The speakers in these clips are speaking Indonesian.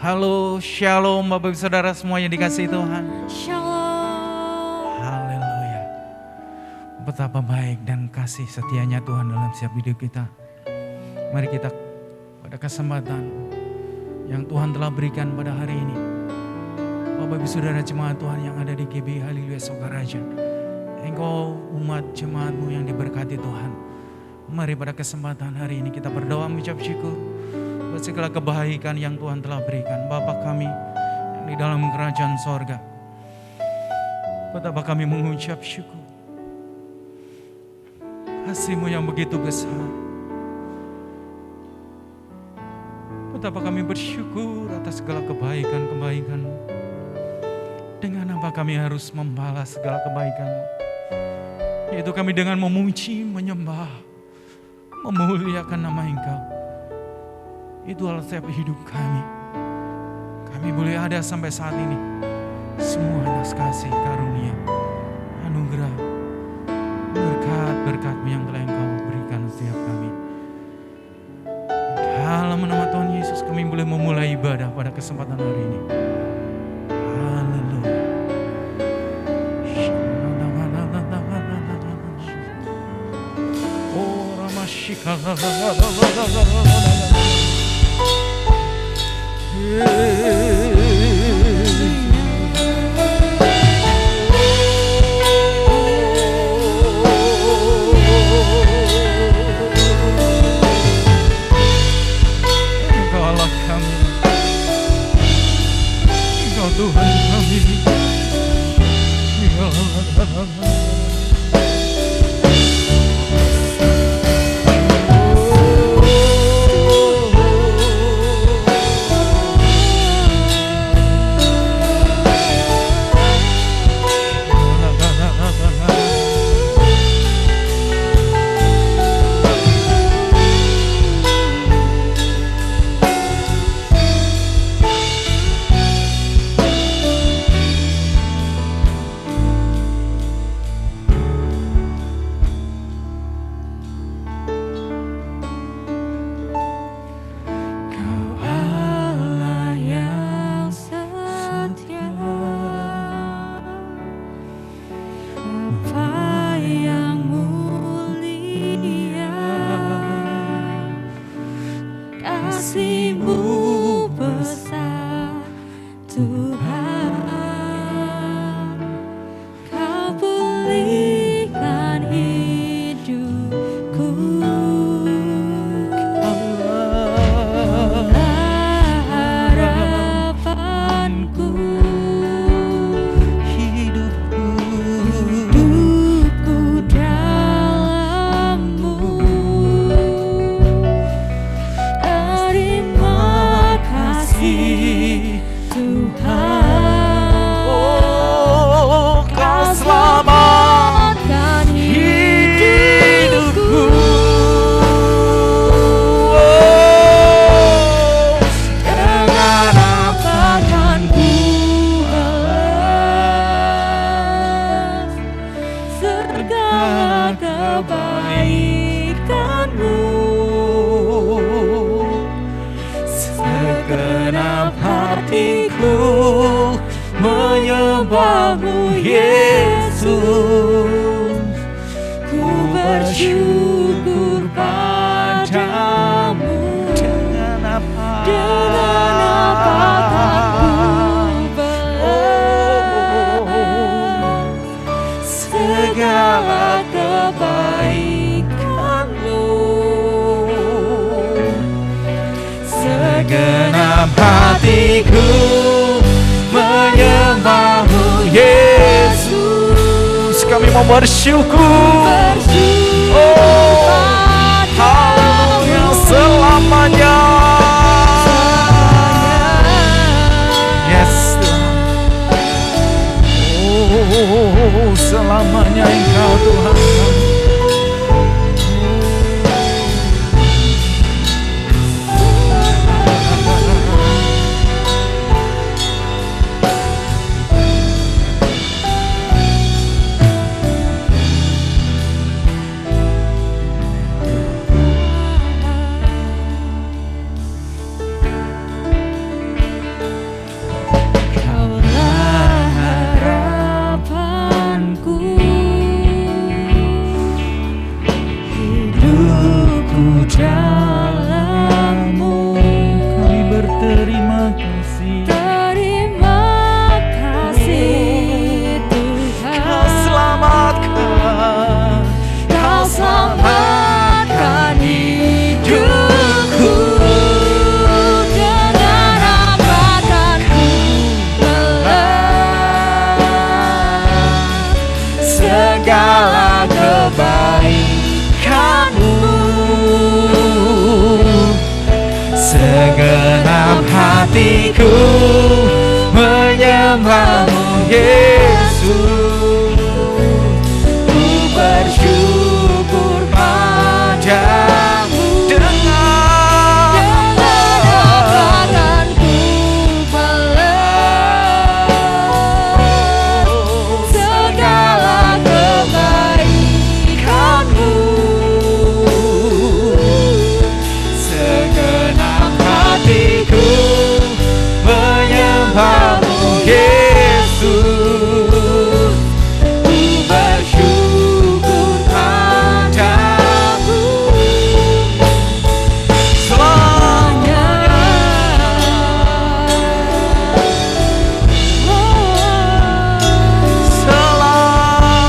Halo, shalom Bapak Ibu Saudara semua yang dikasihi Tuhan. Shalom. Haleluya. Betapa baik dan kasih setianya Tuhan dalam setiap hidup kita. Mari kita pada kesempatan yang Tuhan telah berikan pada hari ini. Bapak Ibu Saudara jemaat Tuhan yang ada di GB Haleluya Sokaraja. Engkau umat jemaatmu yang diberkati Tuhan. Mari pada kesempatan hari ini kita berdoa mengucap syukur buat segala kebaikan yang Tuhan telah berikan. Bapa kami yang di dalam kerajaan sorga, betapa kami mengucap syukur. Kasih-Mu yang begitu besar. Betapa kami bersyukur atas segala kebaikan-kebaikan-Mu. Dengan apa kami harus membalas segala kebaikan-Mu? Yaitu kami dengan memuji, menyembah, memuliakan nama Engkau. Itu adalah setiap hidup kami. Kami boleh ada sampai saat ini. Semua atas kasih karunia, anugerah, berkat-berkat-Mu yang telah Engkau berikan setiap kami. Dalam nama Tuhan Yesus kami boleh memulai ibadah pada kesempatan hari ini. Haleluya. Oh Ramashika. Engkau Allah kami, Engkau Tuhan kami. Segenap hatiku menyembah-Mu Yesus. Kami mau bersyukur. Oh, haleluya selamanya. Yes Tuhan. Oh, selamanya Engkau Tuhan kami. dalam-Mu. Kami berterima kasih. Terima kasih Tuhan. Kau selamatkan. Kau selamatkan hidupku. Dengan apa kan ku balas segala kebaikan-Mu. Segenap hatiku menyembah-Mu Yesus. Ku bersyukur padamu. Dengan apa kan ku balas segala kebaikan-Mu. Segenap hatiku menyembah-Mu Yesus. Ku bersyukur padamu. Selamanya Tuhan, selamanya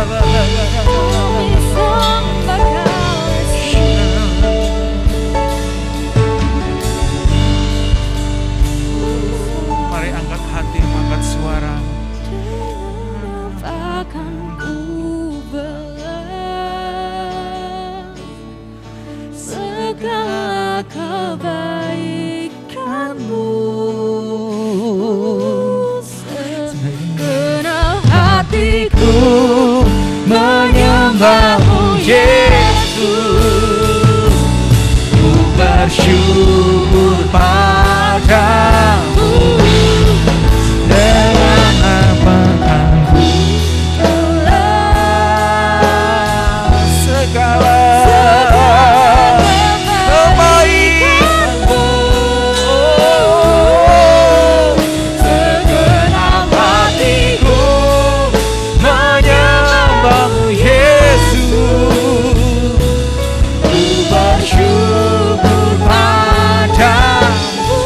kami menyembah-Mu Yesus. Mari angkat hati, angkat suara. Akan ku balas segala kebaikan-Mu. Segenap hatiku Menyembah-Mu Yesus. Ku bersyukur padamu. Dengan apa kan ku balas segala kebaikan-Mu. Segenap hatiku menyembah-Mu Yesus. Ku bersyukur padamu.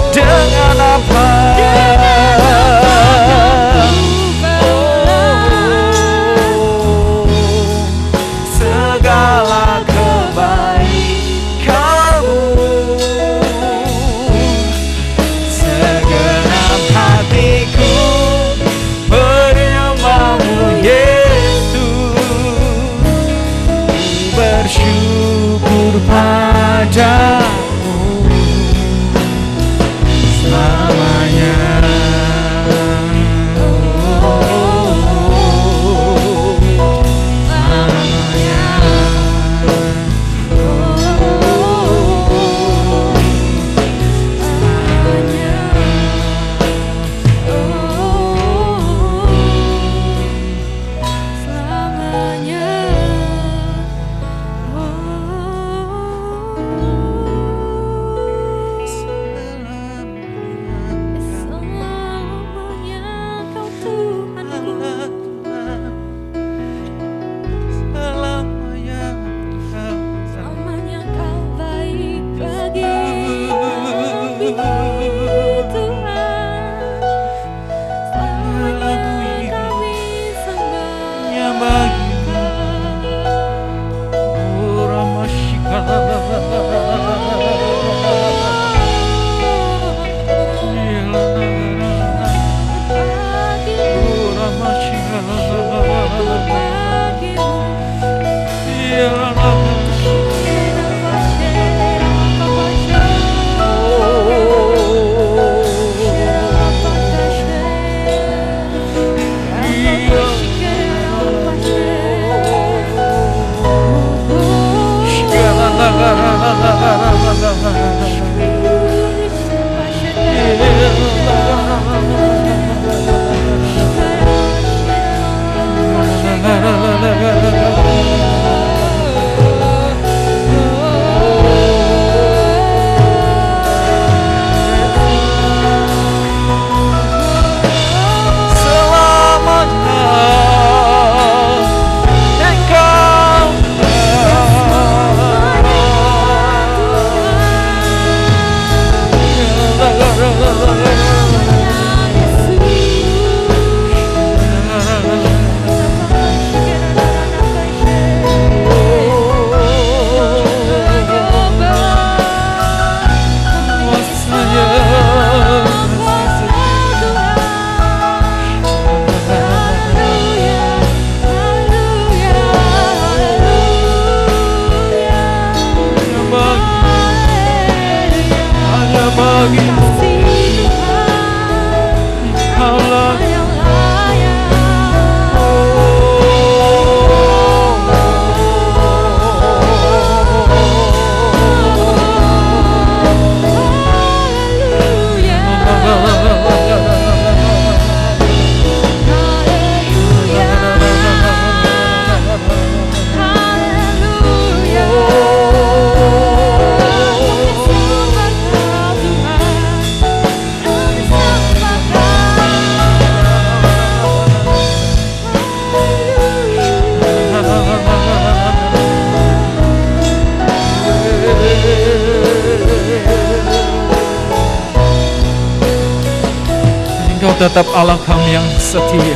Engkau tetap Allah kami yang setia.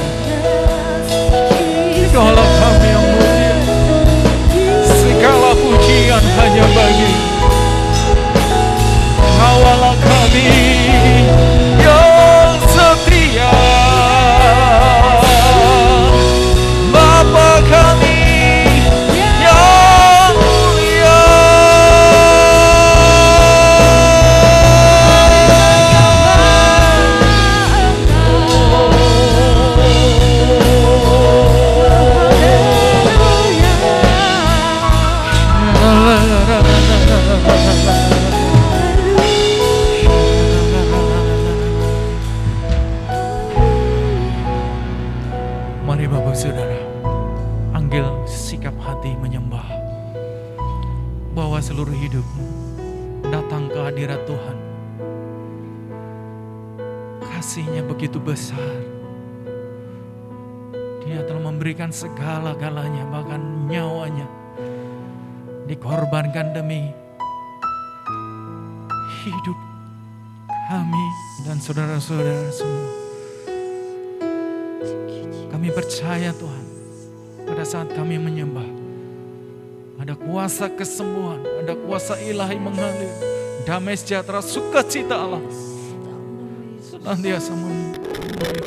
Engkau Allah kami yang mulia. Segala pujian hanya bagi Engkau Allah kami yang setia. Bapa kami yang mulia. Mari Bapak Saudara, ambil sikap hati menyembah. Bawa seluruh hidupmu datang ke hadirat Tuhan. Kasih-Nya begitu besar. Dia telah memberikan segala-galanya, bahkan nyawanya dikorbankan demi hidup kami dan saudara-saudara semua. Kami percaya Tuhan, pada saat kami menyembah, ada kuasa kesembuhan, ada kuasa ilahi mengalir, damai sejahtera, sukacita Allah senantiasa mengalir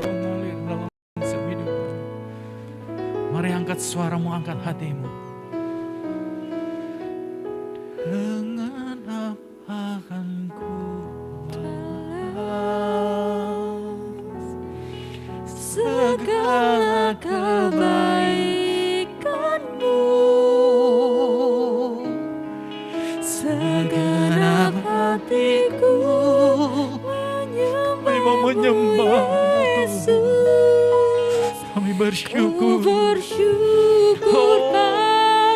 dalam setiap hidup kami. Mari angkat suaramu, angkat hatimu. Dengan apa akan ku balas segala kebaikanmu, segenap hatiku menyembah Yesus. Kami bersyukur,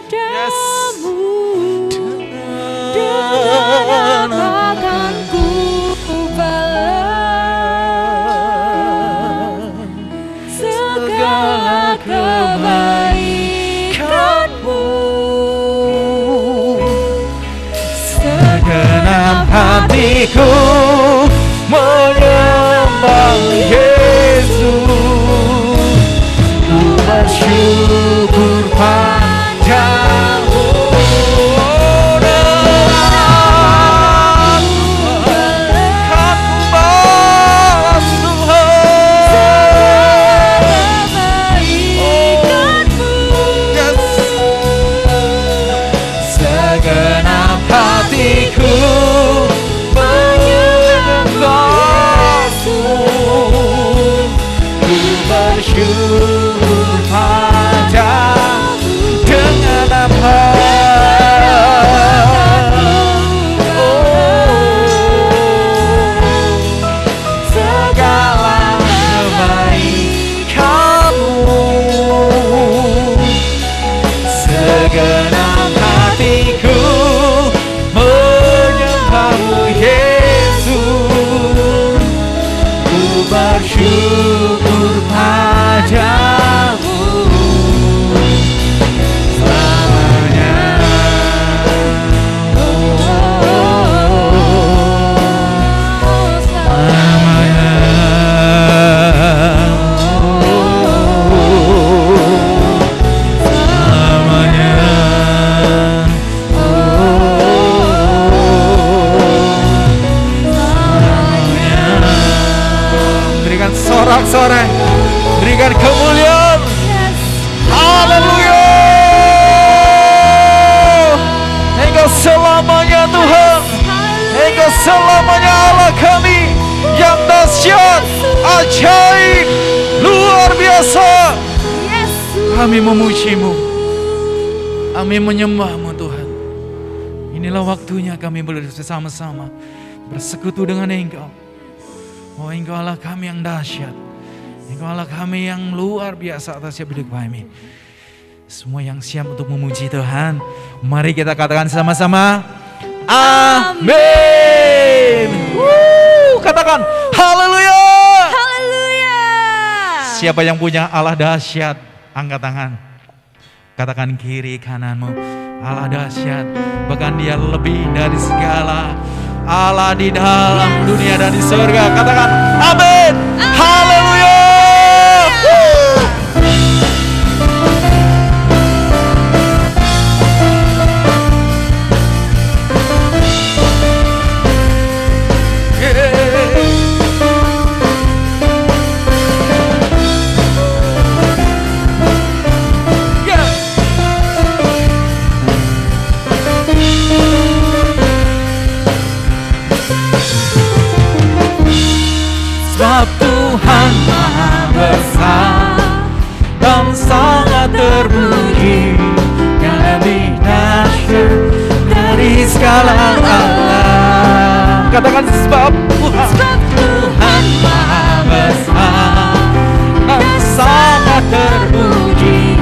padamu. Dengan akan ku balas segala kebaikanmu, segenap hatiku menyembah Yesus. Ku bersyukur padamu. Bersyukur padamu selamanya. Selamanya. Selamanya. Berikan sorak-sorai, berikan kemuliaan. Haleluya. Engkau selamanya Tuhan, Engkau selamanya Allah kami yang dahsyat, ajaib, luar biasa. Kami memuji-Mu, kami menyembah-Mu Tuhan. Inilah waktunya kami bersama-sama bersekutu dengan Engkau. Oh, Engkau Allah kami yang dahsyat, Engkau Allah kami yang luar biasa atas hidup kami. Semua yang siap untuk memuji Tuhan, mari kita katakan sama-sama, amin. Katakan haleluya. Haleluya. Siapa yang punya Allah dahsyat, angkat tangan. Katakan kiri kananmu, Allah dahsyat, bahkan Dia lebih dari segala Allah di dalam dunia dan di surga. Katakan amin. Haleluya. Katakan sebab Tuhan, Sebab Tuhan Maha Besar dan sangat terpuji,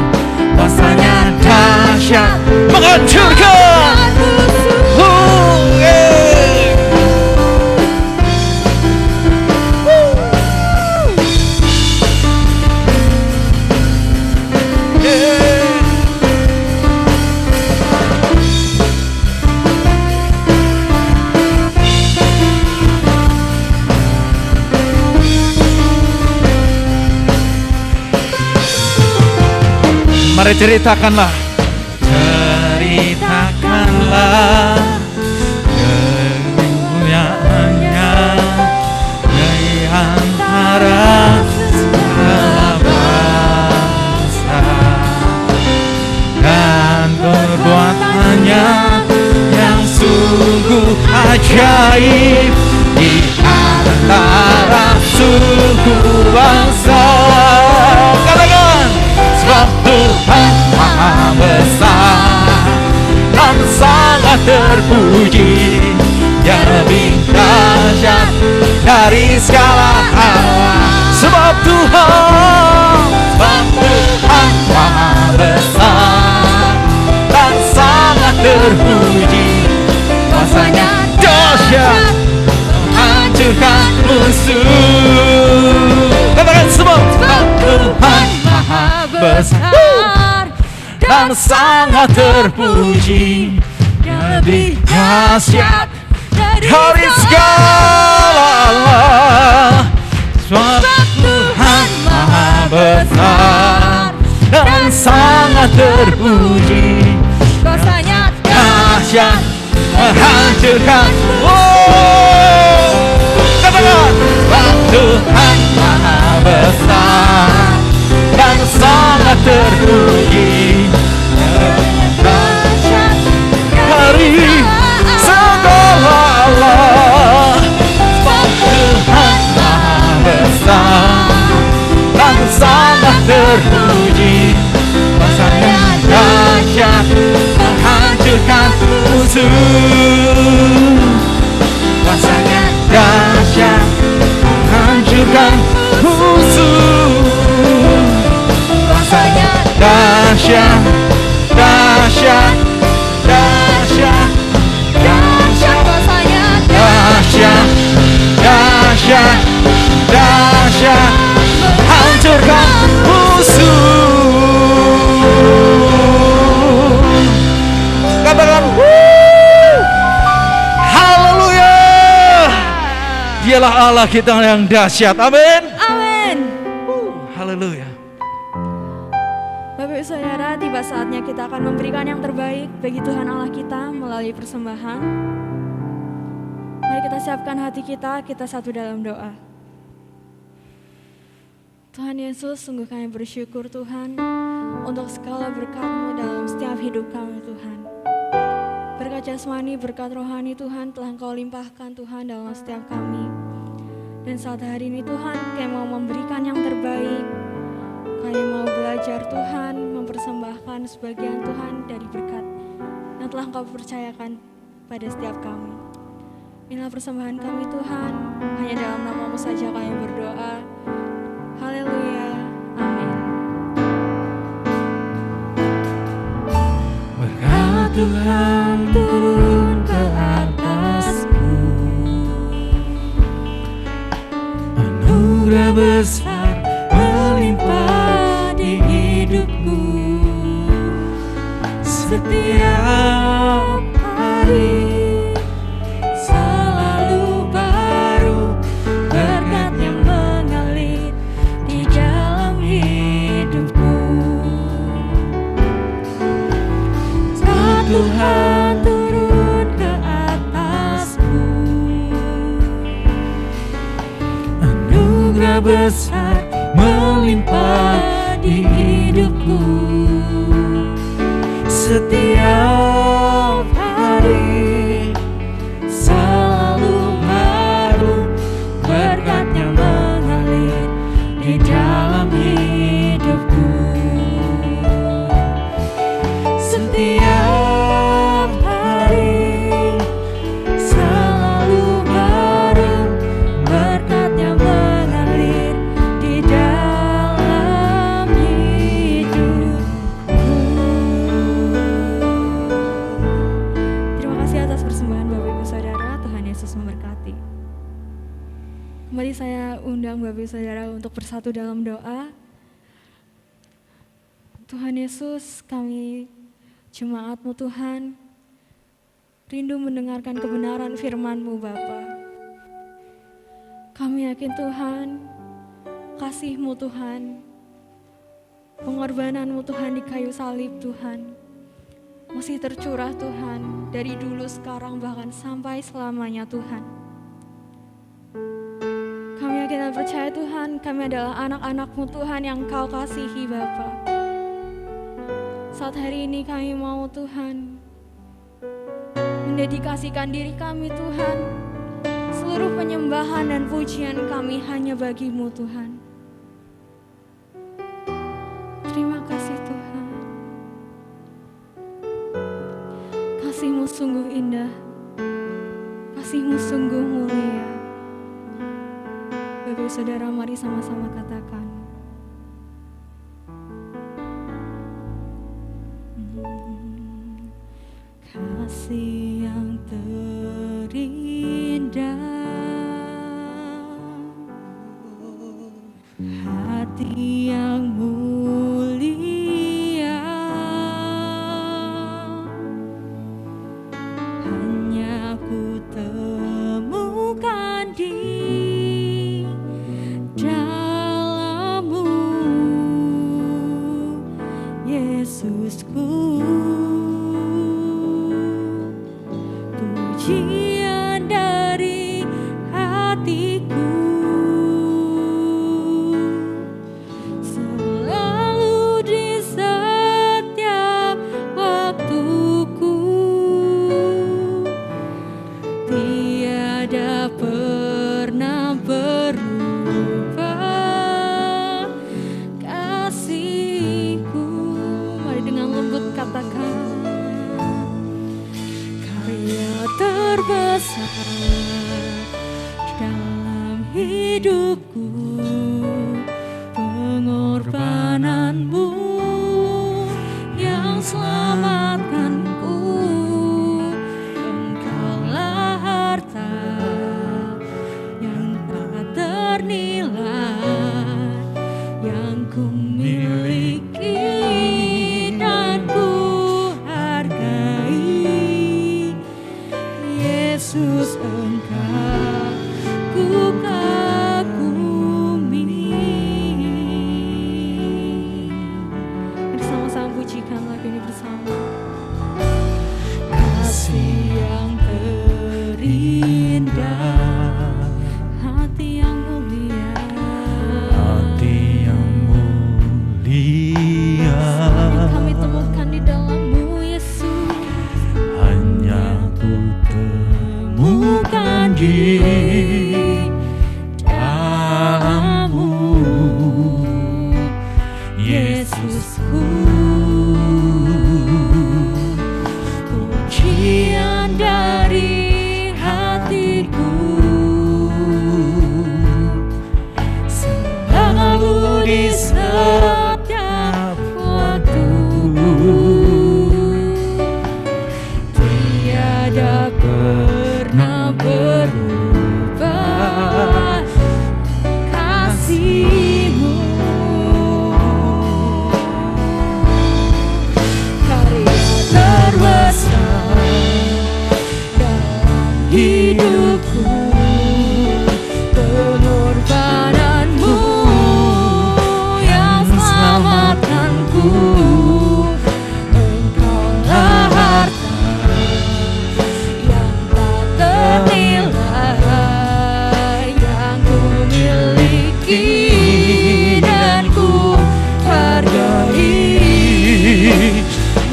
kuasanya dahsyat menghancurkan musuh. yeah. Yeah. Mari ceritakanlah, ceritakanlah kemuliaannya di antara segala bangsa, dan perbuatannya yang sungguh ajaib di antara suku bangsa. Katakan, sebab Tuhan Maha Besar dan sangat terpuji, Dia lebih dahsyat dari segala Allah. Sebab Tuhan Maha Besar dan sangat terpuji, kuasanya dahsyat menghancurkan musuh. Katakan, sebab Tuhan Maha Besar dan sangat terpuji, Dia lebih dahsyat dari segala Allah. Sebab Tuhan Maha Besar dan sangat terpuji, Kuasanya dahsyat menghancurkan. Oh, katakan, sebab Tuhan Maha Besar dan sangat terpuji, dahsyat dari segala Allah. Sebab Tuhan Maha Besar dan sangat terpuji, kuasanya dahsyat menghancurkan musuh. Kuasanya dahsyat menghancurkan musuh. Kuasanya dahsyat, dahsyat, dahsyat, dahsyat kuasanya dahsyat, dahsyat, dahsyat, menghancurkan musuh. Katakan, haleluya. Dialah Allah kita yang dahsyat. Amin. Amin. Haleluya. Bapak Ibu Saudara, tiba saatnya kita akan memberikan yang terbaik bagi Tuhan Allah kita melalui persembahan. Mari kita siapkan hati kita satu dalam doa. Tuhan Yesus, sungguh kami bersyukur Tuhan untuk segala berkat-Mu dalam setiap hidup kami Tuhan. Berkat jasmani, berkat rohani Tuhan telah Engkau limpahkan Tuhan dalam setiap kami. Dan saat hari ini Tuhan, kami mau memberikan yang terbaik. Kami mau belajar Tuhan, mempersembahkan sebagian Tuhan dari berkat yang telah Engkau percayakan pada setiap kami. Inilah persembahan kami Tuhan, hanya dalam nama-Mu saja kami berdoa. Haleluya, amin. Berkat Tuhan turun ke atasku, anugerah besar melimpah di hidupku. Setiap hari selalu baru berkat yang mengalir di dalam hidupku. Saat Tuhan turun ke atasku, anugerah besar melimpah di hidupku. Setiap hari selalu baru berkatnya mengalir di dalam hidupku. Setiap hari selalu baru bersatu dalam doa. Tuhan Yesus, kami jemaat-Mu Tuhan, rindu mendengarkan kebenaran firman-Mu Bapa. Kami yakin Tuhan, kasih-Mu Tuhan, pengorbanan-Mu Tuhan di kayu salib Tuhan, masih tercurah Tuhan, dari dulu sekarang bahkan sampai selamanya Tuhan. Kami yakin dan percaya Tuhan, kami adalah anak-anak-Mu Tuhan yang Kau kasihi Bapa. Saat hari ini kami mau Tuhan, mendedikasikan diri kami Tuhan, seluruh penyembahan dan pujian kami hanya bagi-Mu Tuhan. Terima kasih Tuhan. Kasih-Mu sungguh indah, kasih-Mu sungguh mulia. Bapak Saudara, mari sama-sama katakan. Kasih yang terindah, hati yang mulia, hanya ku temukan di dalam-Mu, Yesusku. Pujian dari hatiku selalu di setiap waktuku, tiada pernah berubah kasih-Ku. Mari dengan lembut katakan. Terbesar dalam hidupku, pengorbanan-Mu yang selamatkanku. Engkaulah harta yang tak ternilai yang ku miliki dan ku hargai. Yesus, Engkau ku kagumi. Mari sama-sama pujikan lagu ini bersama. Kasih yang terindah, hati yang mulia, Hati yang mulia, Kami temukan di dalam-Mu Yesus. hanya ku temukan di dalam-Mu, Yesusku. Pujian dari hatiku selalu di setiap waktuku, tiada pernah berubah kasih-Mu. Karya terbesar dalam hidupku, pengorbanan-Mu yang selamatkanku. Engkaulah harta yang tak ternilai yang ku miliki dan ku hargai.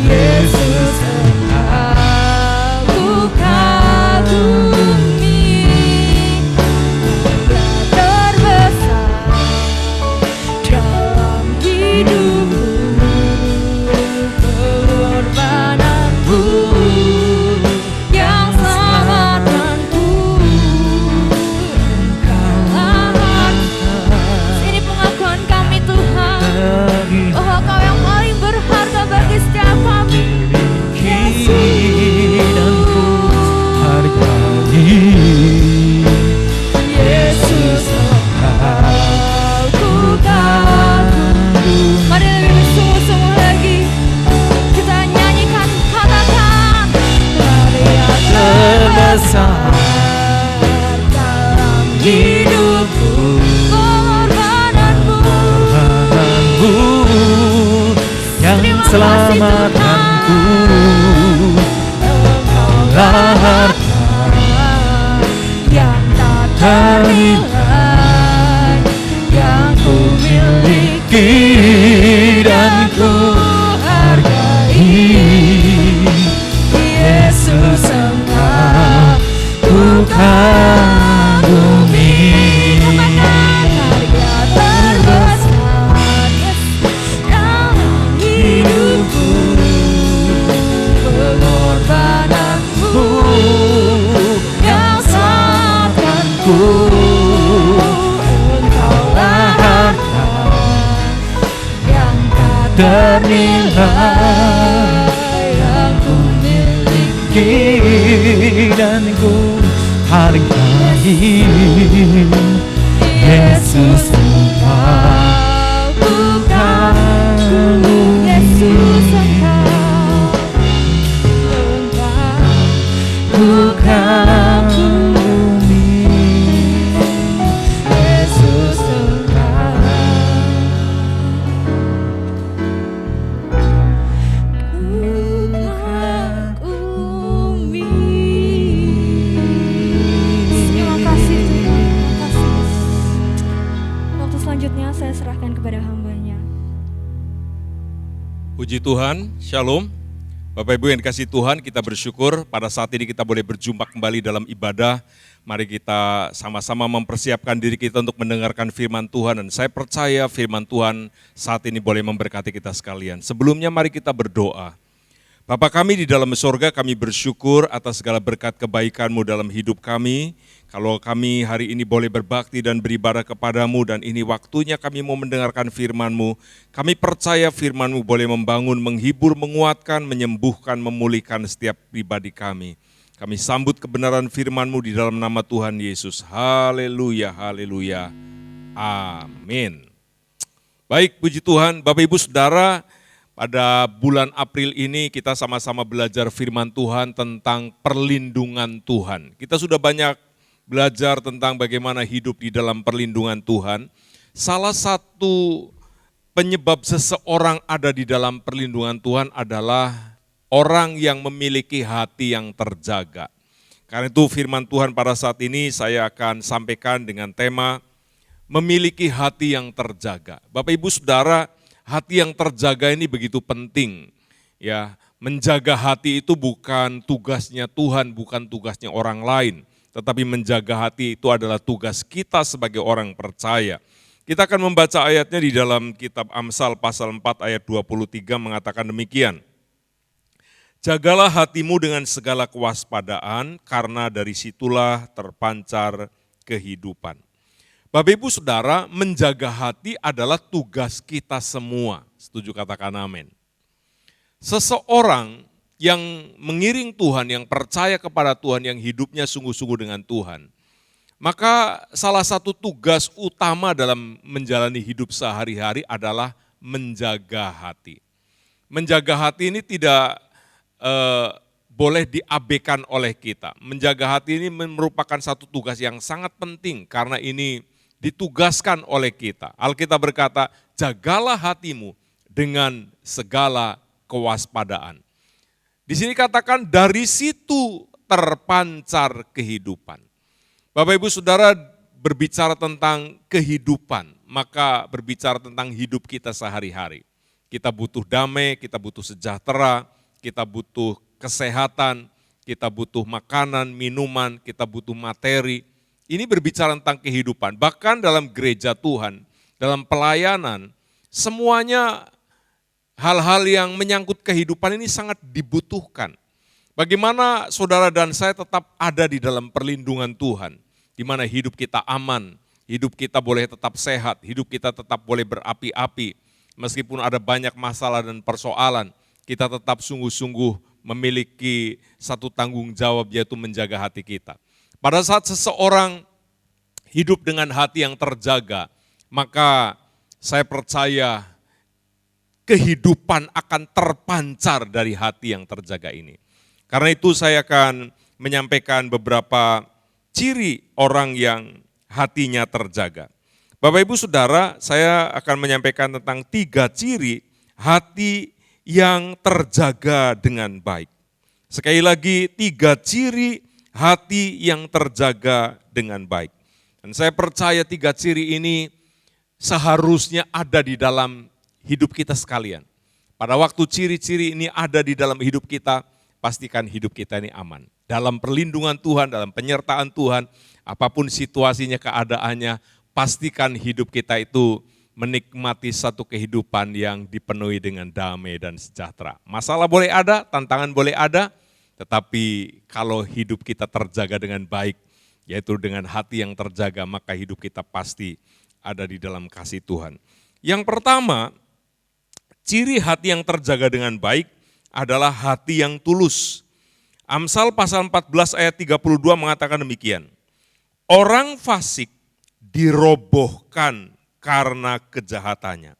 Yesus, Engkau ku kagumi. Karya terbesar dalam hidupku, pengorbanan-Mu yang selamatkanku. Engkaulah harta. Ini pengakuan kami Tuhan, bahwa Kau yang paling berharga bagi setiap kami. Yesus, dan ku hargai. Yesus, Engkau ku keselamatanku, Engkaulah harta yang tak ternilai, yang ku miliki dan ku hargai. Yesus Engkau ku kagumi. harga terbesar dalam hidupku, pengorbananmu yang selamatkanku. Engkaulah harta yang tak Ternilai yang ku miliki, dan ku hargai. Yesus Engkau ku kagumi. Yesus Engkau ku kagumi. Yesus Engkau ku kagumi. Terima kasih Tuhan, terima kasih. Waktu selanjutnya saya serahkan kepada hamba-Nya. Puji Tuhan, Shalom. Bapak Ibu yang dikasihi Tuhan, kita bersyukur pada saat ini kita boleh berjumpa kembali dalam ibadah. Mari kita sama-sama mempersiapkan diri kita untuk mendengarkan firman Tuhan. Dan saya percaya firman Tuhan saat ini boleh memberkati kita sekalian. Sebelumnya mari kita berdoa. Bapa kami di dalam surga, kami bersyukur atas segala berkat kebaikan-Mu dalam hidup kami. Kalau kami hari ini boleh berbakti dan beribadah kepadamu dan ini waktunya kami mau mendengarkan firman-Mu. Kami percaya firman-Mu boleh membangun, menghibur, menguatkan, menyembuhkan, memulihkan setiap pribadi kami. Kami sambut kebenaran firman-Mu di dalam nama Tuhan Yesus. Haleluya, haleluya. Amin. Baik, puji Tuhan, Bapak Ibu Saudara, pada bulan April ini kita sama-sama belajar firman Tuhan tentang perlindungan Tuhan. Kita sudah banyak belajar tentang bagaimana hidup di dalam perlindungan Tuhan. Salah satu penyebab seseorang ada di dalam perlindungan Tuhan adalah orang yang memiliki hati yang terjaga. Karena itu firman Tuhan pada saat ini saya akan sampaikan dengan tema memiliki hati yang terjaga. Bapak Ibu Saudara, hati yang terjaga ini begitu penting. Ya, menjaga hati itu bukan tugasnya Tuhan, bukan tugasnya orang lain. Tetapi menjaga hati itu adalah tugas kita sebagai orang percaya. Kita akan membaca ayatnya di dalam kitab Amsal pasal 4 ayat 23 mengatakan demikian. Jagalah hatimu dengan segala kewaspadaan, karena dari situlah terpancar kehidupan. Bapak Ibu Saudara, menjaga hati adalah tugas kita semua. Setuju, katakan amin. Seseorang yang mengiring Tuhan, yang percaya kepada Tuhan, yang hidupnya sungguh-sungguh dengan Tuhan, maka salah satu tugas utama dalam menjalani hidup sehari-hari adalah menjaga hati. Menjaga hati ini tidak boleh diabaikan oleh kita. Menjaga hati ini merupakan satu tugas yang sangat penting karena ini ditugaskan oleh kita. Alkitab berkata, jagalah hatimu dengan segala kewaspadaan. Di sini katakan dari situ terpancar kehidupan. Bapak Ibu Saudara, berbicara tentang kehidupan, maka berbicara tentang hidup kita sehari-hari. Kita butuh damai, kita butuh sejahtera, kita butuh kesehatan, kita butuh makanan, minuman, kita butuh materi. Ini berbicara tentang kehidupan. Bahkan dalam gereja Tuhan, dalam pelayanan, semuanya hal-hal yang menyangkut kehidupan ini sangat dibutuhkan. Bagaimana saudara dan saya tetap ada di dalam perlindungan Tuhan, di mana hidup kita aman, hidup kita boleh tetap sehat, hidup kita tetap boleh berapi-api. Meskipun ada banyak masalah dan persoalan, kita tetap sungguh-sungguh memiliki satu tanggung jawab, yaitu menjaga hati kita. Pada saat seseorang hidup dengan hati yang terjaga, maka saya percaya kehidupan akan terpancar dari hati yang terjaga ini. Karena itu saya akan menyampaikan beberapa ciri orang yang hatinya terjaga. Bapak Ibu Saudara, saya akan menyampaikan tentang 3 ciri hati yang terjaga dengan baik. Sekali lagi, 3 ciri hati yang terjaga dengan baik. Dan saya percaya 3 ciri ini seharusnya ada di dalam hidup kita sekalian. Pada waktu ciri-ciri ini ada di dalam hidup kita, pastikan hidup kita ini aman. Dalam perlindungan Tuhan, dalam penyertaan Tuhan, apapun situasinya, keadaannya, pastikan hidup kita itu menikmati satu kehidupan yang dipenuhi dengan damai dan sejahtera. Masalah boleh ada, tantangan boleh ada, tetapi kalau hidup kita terjaga dengan baik, yaitu dengan hati yang terjaga, maka hidup kita pasti ada di dalam kasih Tuhan. Yang pertama, ciri hati yang terjaga dengan baik adalah hati yang tulus. Amsal pasal 14 ayat 32 mengatakan demikian. Orang fasik dirobohkan karena kejahatannya.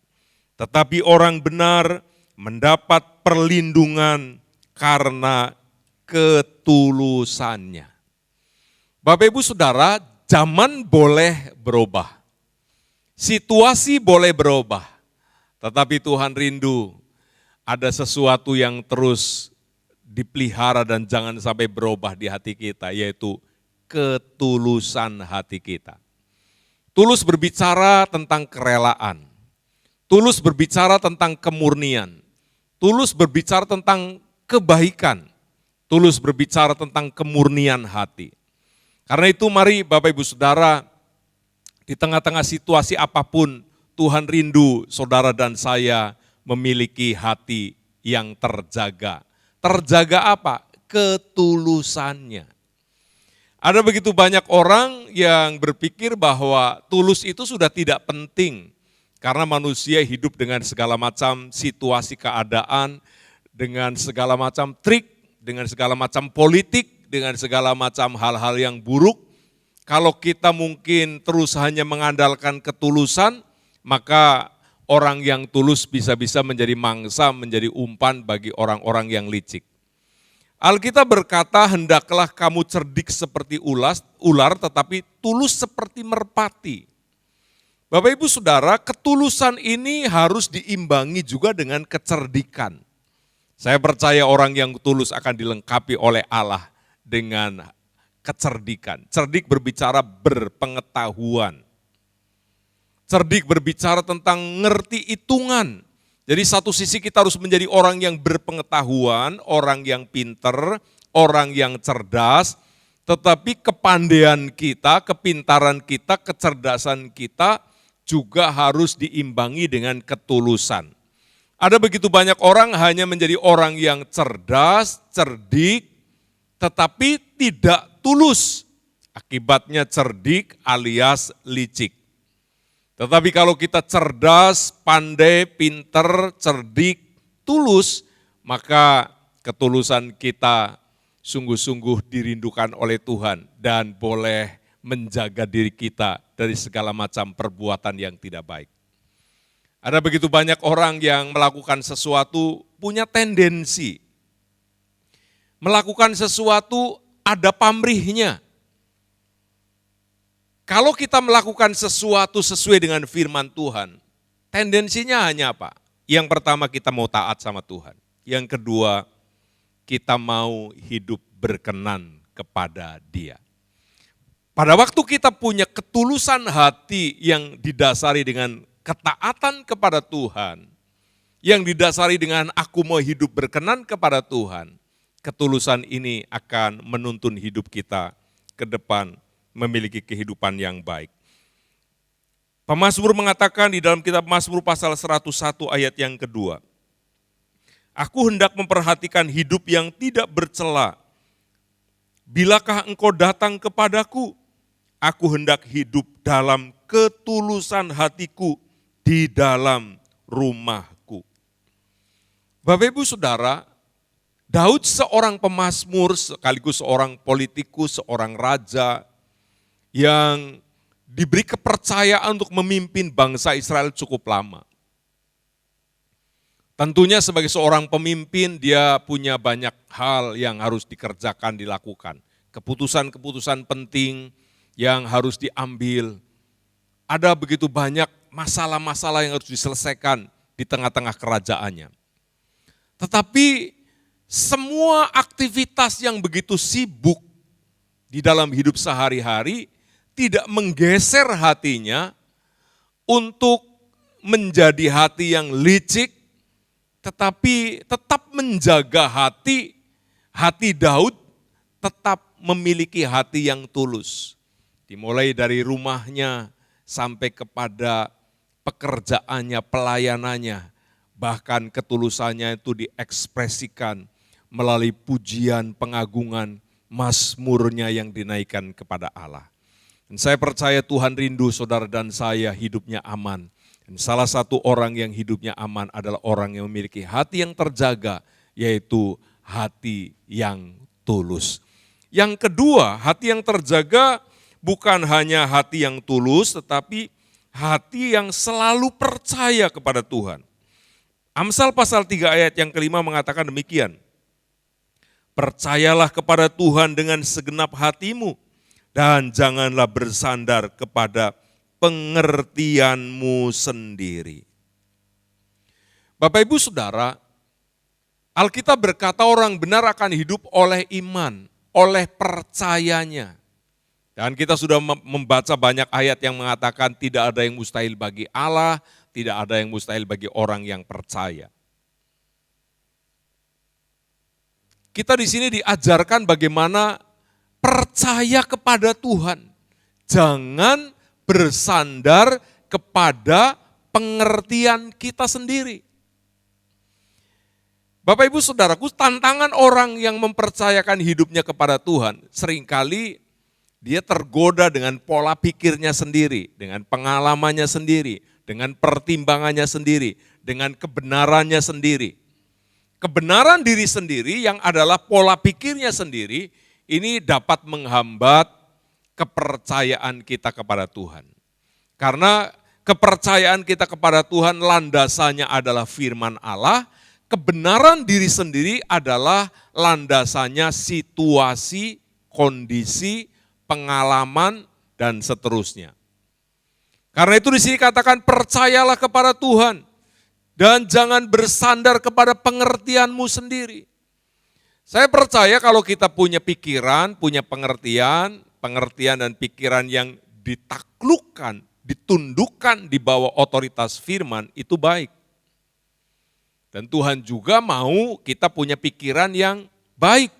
Tetapi orang benar mendapat perlindungan karena ketulusannya. Bapak Ibu Saudara, zaman boleh berubah. Situasi boleh berubah. Tetapi Tuhan rindu ada sesuatu yang terus dipelihara dan jangan sampai berubah di hati kita, yaitu ketulusan hati kita. Tulus berbicara tentang kerelaan. Tulus berbicara tentang kemurnian. Tulus berbicara tentang kebaikan. Tulus berbicara tentang kemurnian hati. Karena itu mari Bapak Ibu Saudara, di tengah-tengah situasi apapun, Tuhan rindu saudara dan saya memiliki hati yang terjaga. Terjaga apa? Ketulusannya. Ada begitu banyak orang yang berpikir bahwa tulus itu sudah tidak penting. Karena manusia hidup dengan segala macam situasi keadaan, dengan segala macam trik, dengan segala macam politik, dengan segala macam hal-hal yang buruk. Kalau kita mungkin terus hanya mengandalkan ketulusan, maka orang yang tulus bisa-bisa menjadi mangsa, menjadi umpan bagi orang-orang yang licik. Alkitab berkata, hendaklah kamu cerdik seperti ular, tetapi tulus seperti merpati. Bapak Ibu Saudara, ketulusan ini harus diimbangi juga dengan kecerdikan. Saya percaya orang yang tulus akan dilengkapi oleh Allah dengan kecerdikan. Cerdik berbicara berpengetahuan. Cerdik berbicara tentang ngerti hitungan. Jadi satu sisi kita harus menjadi orang yang berpengetahuan, orang yang pinter, orang yang cerdas, tetapi kepandaian kita, kepintaran kita, kecerdasan kita juga harus diimbangi dengan ketulusan. Ada begitu banyak orang hanya menjadi orang yang cerdas, cerdik, tetapi tidak tulus. Akibatnya cerdik alias licik. Tetapi kalau kita cerdas, pandai, pinter, cerdik, tulus, maka ketulusan kita sungguh-sungguh dirindukan oleh Tuhan dan boleh menjaga diri kita dari segala macam perbuatan yang tidak baik. Ada begitu banyak orang yang melakukan sesuatu punya tendensi. Melakukan sesuatu ada pamrihnya. Kalau kita melakukan sesuatu sesuai dengan firman Tuhan, tendensinya hanya apa? Yang pertama kita mau taat sama Tuhan. Yang kedua, kita mau hidup berkenan kepada Dia. Pada waktu kita punya ketulusan hati yang didasari dengan ketaatan kepada Tuhan, yang didasari dengan aku mau hidup berkenan kepada Tuhan, ketulusan ini akan menuntun hidup kita ke depan memiliki kehidupan yang baik. Pemazmur mengatakan di dalam kitab Mazmur pasal 101 ayat yang kedua, aku hendak memperhatikan hidup yang tidak bercela. Bilakah engkau datang kepadaku? Aku hendak hidup dalam ketulusan hatiku di dalam rumahku. Bapak Ibu Saudara, Daud seorang pemazmur, sekaligus seorang politikus, seorang raja, yang diberi kepercayaan untuk memimpin bangsa Israel cukup lama. Tentunya sebagai seorang pemimpin dia punya banyak hal yang harus dikerjakan, dilakukan. Keputusan-keputusan penting yang harus diambil. Ada begitu banyak masalah-masalah yang harus diselesaikan di tengah-tengah kerajaannya. Tetapi semua aktivitas yang begitu sibuk di dalam hidup sehari-hari tidak menggeser hatinya untuk menjadi hati yang licik, tetapi tetap menjaga hati Daud tetap memiliki hati yang tulus. Dimulai dari rumahnya sampai kepada pekerjaannya, pelayanannya, bahkan ketulusannya itu diekspresikan melalui pujian, pengagungan, mazmurnya yang dinaikkan kepada Allah. Dan saya percaya Tuhan rindu saudara dan saya hidupnya aman. Dan salah satu orang yang hidupnya aman adalah orang yang memiliki hati yang terjaga, yaitu hati yang tulus. Yang kedua, hati yang terjaga bukan hanya hati yang tulus, tetapi hati yang selalu percaya kepada Tuhan. Amsal pasal 3 ayat yang kelima mengatakan demikian. Percayalah kepada Tuhan dengan segenap hatimu dan janganlah bersandar kepada pengertianmu sendiri. Bapak Ibu Saudara, Alkitab berkata orang benar akan hidup oleh iman, oleh percayanya. Dan kita sudah membaca banyak ayat yang mengatakan tidak ada yang mustahil bagi Allah, tidak ada yang mustahil bagi orang yang percaya. Kita di sini diajarkan bagaimana percaya kepada Tuhan. Jangan bersandar kepada pengertian kita sendiri. Bapak Ibu Saudaraku, tantangan orang yang mempercayakan hidupnya kepada Tuhan, seringkali dia tergoda dengan pola pikirnya sendiri, dengan pengalamannya sendiri, dengan pertimbangannya sendiri, dengan kebenarannya sendiri. Kebenaran diri sendiri yang adalah pola pikirnya sendiri, ini dapat menghambat kepercayaan kita kepada Tuhan. Karena kepercayaan kita kepada Tuhan landasannya adalah firman Allah, kebenaran diri sendiri adalah landasannya situasi, kondisi, pengalaman, dan seterusnya. Karena itu di sini katakan percayalah kepada Tuhan dan jangan bersandar kepada pengertianmu sendiri. Saya percaya kalau kita punya pikiran, punya pengertian dan pikiran yang ditaklukkan, ditundukkan di bawah otoritas firman, itu baik. Dan Tuhan juga mau kita punya pikiran yang baik.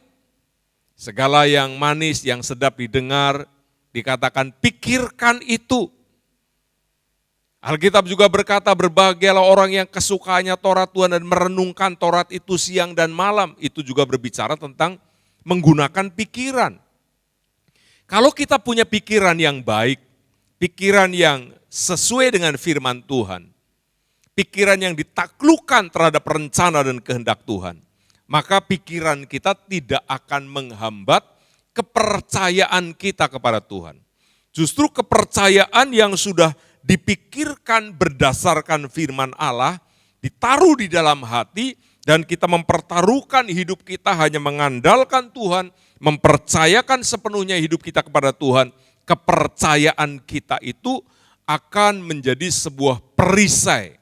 Segala yang manis, yang sedap didengar, dikatakan pikirkan itu. Alkitab juga berkata berbahagialah orang yang kesukaannya Taurat Tuhan dan merenungkan Taurat itu siang dan malam. Itu juga berbicara tentang menggunakan pikiran. Kalau kita punya pikiran yang baik, pikiran yang sesuai dengan firman Tuhan, pikiran yang ditaklukkan terhadap rencana dan kehendak Tuhan, maka pikiran kita tidak akan menghambat kepercayaan kita kepada Tuhan. Justru kepercayaan yang sudah dipikirkan berdasarkan firman Allah, ditaruh di dalam hati, dan kita mempertaruhkan hidup kita hanya mengandalkan Tuhan, mempercayakan sepenuhnya hidup kita kepada Tuhan, kepercayaan kita itu akan menjadi sebuah perisai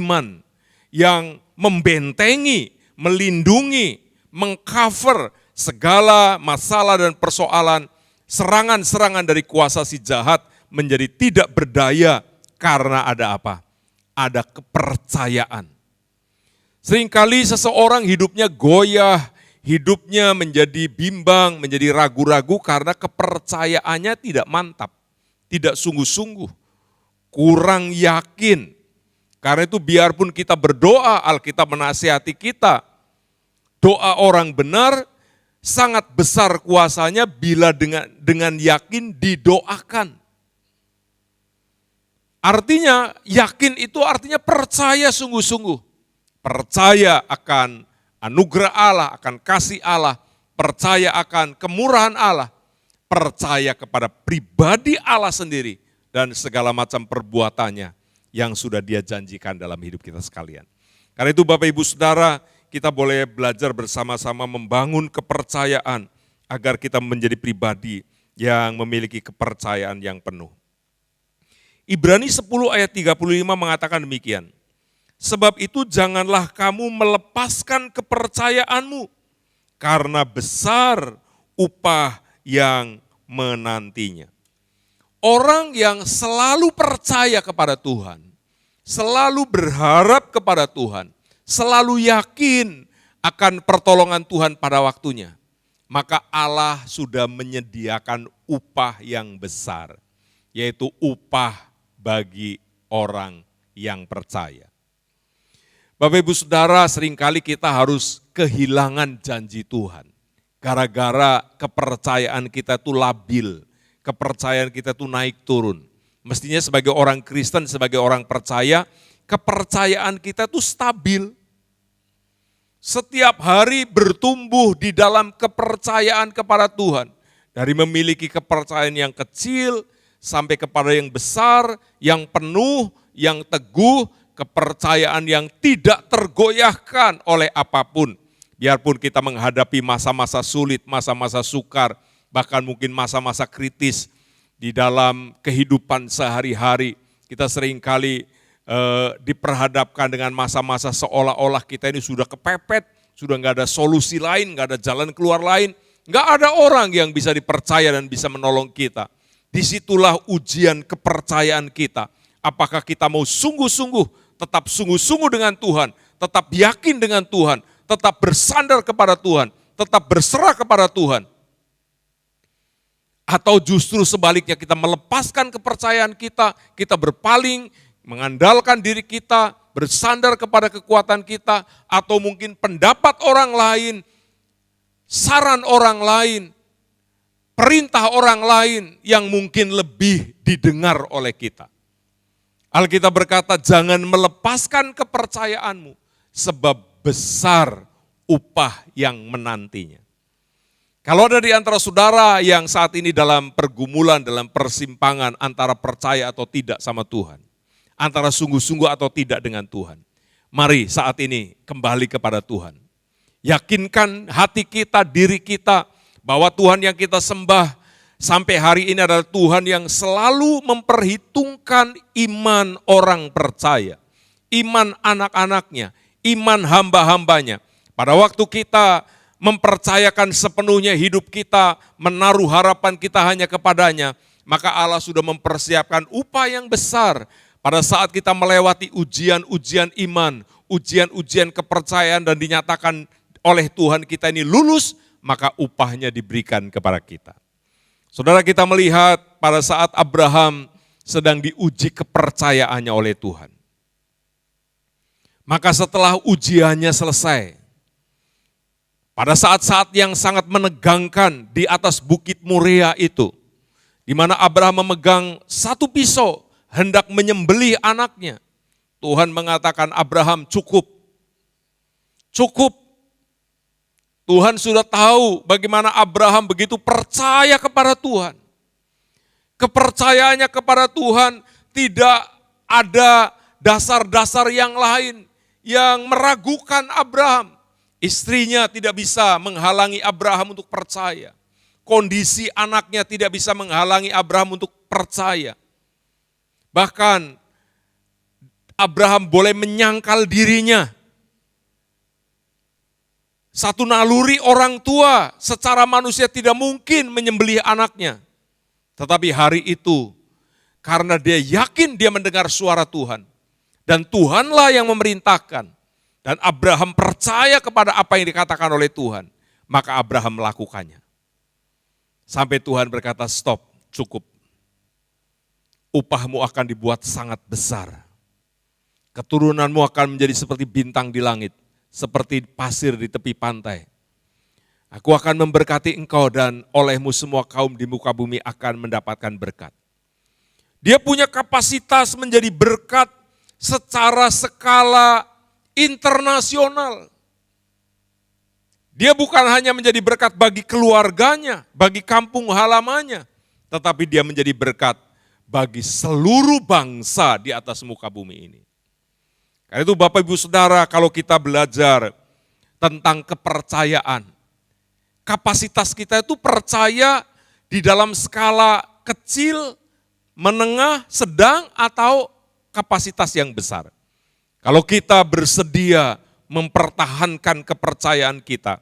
iman yang membentengi, melindungi, mengcover segala masalah dan persoalan, serangan-serangan dari kuasa si jahat menjadi tidak berdaya karena ada apa? Ada kepercayaan. Seringkali seseorang hidupnya goyah, hidupnya menjadi bimbang, menjadi ragu-ragu karena kepercayaannya tidak mantap, tidak sungguh-sungguh, kurang yakin. Karena itu biarpun kita berdoa, Alkitab menasihati kita, doa orang benar sangat besar kuasanya bila dengan yakin didoakan. Artinya yakin itu artinya percaya sungguh-sungguh. Percaya akan anugerah Allah, akan kasih Allah, percaya akan kemurahan Allah, percaya kepada pribadi Allah sendiri dan segala macam perbuatannya yang sudah Dia janjikan dalam hidup kita sekalian. Karena itu Bapak Ibu Saudara, kita boleh belajar bersama-sama membangun kepercayaan agar kita menjadi pribadi yang memiliki kepercayaan yang penuh. Ibrani 10 ayat 35 mengatakan demikian. Sebab itu janganlah kamu melepaskan kepercayaanmu, karena besar upah yang menantinya. Orang yang selalu percaya kepada Tuhan, selalu berharap kepada Tuhan, selalu yakin akan pertolongan Tuhan pada waktunya, maka Allah sudah menyediakan upah yang besar, yaitu upah bagi orang yang percaya. Bapak Ibu Saudara, seringkali kita harus kehilangan janji Tuhan. Gara-gara kepercayaan kita itu labil, kepercayaan kita itu naik turun. Mestinya sebagai orang Kristen, sebagai orang percaya, kepercayaan kita itu stabil. Setiap hari bertumbuh di dalam kepercayaan kepada Tuhan. Dari memiliki kepercayaan yang kecil, sampai kepada yang besar, yang penuh, yang teguh, kepercayaan yang tidak tergoyahkan oleh apapun. Biarpun kita menghadapi masa-masa sulit, masa-masa sukar, bahkan mungkin masa-masa kritis di dalam kehidupan sehari-hari. Kita seringkali diperhadapkan dengan masa-masa seolah-olah kita ini sudah kepepet, sudah nggak ada solusi lain, nggak ada jalan keluar lain, nggak ada orang yang bisa dipercaya dan bisa menolong kita. Disitulah ujian kepercayaan kita. Apakah kita mau sungguh-sungguh, tetap sungguh-sungguh dengan Tuhan, tetap yakin dengan Tuhan, tetap bersandar kepada Tuhan, tetap berserah kepada Tuhan. Atau justru sebaliknya kita melepaskan kepercayaan kita, kita berpaling, mengandalkan diri kita, bersandar kepada kekuatan kita, atau mungkin pendapat orang lain, saran orang lain, perintah orang lain yang mungkin lebih didengar oleh kita. Alkitab berkata, jangan melepaskan kepercayaanmu, sebab besar upah yang menantinya. Kalau ada di antara saudara yang saat ini dalam pergumulan, dalam persimpangan antara percaya atau tidak sama Tuhan, antara sungguh-sungguh atau tidak dengan Tuhan, mari saat ini kembali kepada Tuhan. Yakinkan hati kita, diri kita, bahwa Tuhan yang kita sembah sampai hari ini adalah Tuhan yang selalu memperhitungkan iman orang percaya, iman anak-anaknya, iman hamba-hambanya. Pada waktu kita mempercayakan sepenuhnya hidup kita, menaruh harapan kita hanya kepadanya, maka Allah sudah mempersiapkan upah yang besar pada saat kita melewati ujian-ujian iman, ujian-ujian kepercayaan dan dinyatakan oleh Tuhan kita ini lulus, maka upahnya diberikan kepada kita. Saudara, kita melihat pada saat Abraham sedang diuji kepercayaannya oleh Tuhan. Maka setelah ujiannya selesai, pada saat-saat yang sangat menegangkan di atas bukit Moria itu, di mana Abraham memegang satu pisau hendak menyembelih anaknya, Tuhan mengatakan, Abraham, cukup. Cukup. Tuhan sudah tahu bagaimana Abraham begitu percaya kepada Tuhan. Kepercayaannya kepada Tuhan tidak ada dasar-dasar yang lain yang meragukan Abraham. Istrinya tidak bisa menghalangi Abraham untuk percaya. Kondisi anaknya tidak bisa menghalangi Abraham untuk percaya. Bahkan Abraham boleh menyangkal dirinya. Satu naluri orang tua secara manusia tidak mungkin menyembelih anaknya. Tetapi hari itu, karena dia yakin dia mendengar suara Tuhan, dan Tuhanlah yang memerintahkan, dan Abraham percaya kepada apa yang dikatakan oleh Tuhan, maka Abraham melakukannya. Sampai Tuhan berkata, stop, cukup. Upahmu akan dibuat sangat besar. Keturunanmu akan menjadi seperti bintang di langit, seperti pasir di tepi pantai. Aku akan memberkati engkau dan olehmu semua kaum di muka bumi akan mendapatkan berkat. Dia punya kapasitas menjadi berkat secara skala internasional. Dia bukan hanya menjadi berkat bagi keluarganya, bagi kampung halamannya, tetapi dia menjadi berkat bagi seluruh bangsa di atas muka bumi ini. Karena itu Bapak Ibu Saudara, kalau kita belajar tentang kepercayaan, kapasitas kita itu percaya di dalam skala kecil, menengah, sedang, atau kapasitas yang besar. Kalau kita bersedia mempertahankan kepercayaan kita,